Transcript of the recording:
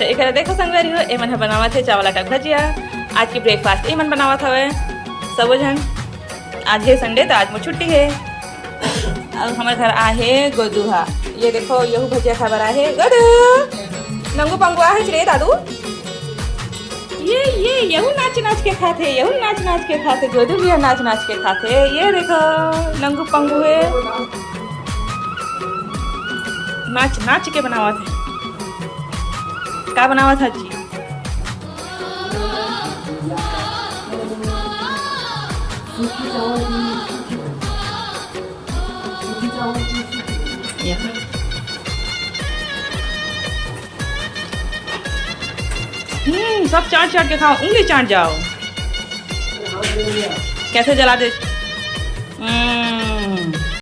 तो एक देखो संगवारी हो एमन ह बनावा थे चावल आटा भजिया। आज की ब्रेकफास्ट एमन बनावा था वे सब जन। आज है संडे तो आज मोर छुट्टी है। अब हमारे घर आहे गोदूहा। ये देखो यहू भजिया खाबर आहे गोदू नंगू पंगू आहे रे दादू। ये यहू नाच नाच के खाते, यहू नाच नाच के खाते, गोदू भी नाच नाच के खाते। ये देखो नंगू पंगू है नाच नाच के बनावा थे। क्या बनावा था जी? सब चाट चाट के खाओ, उंगली चाट जाओ। कैसे जला दे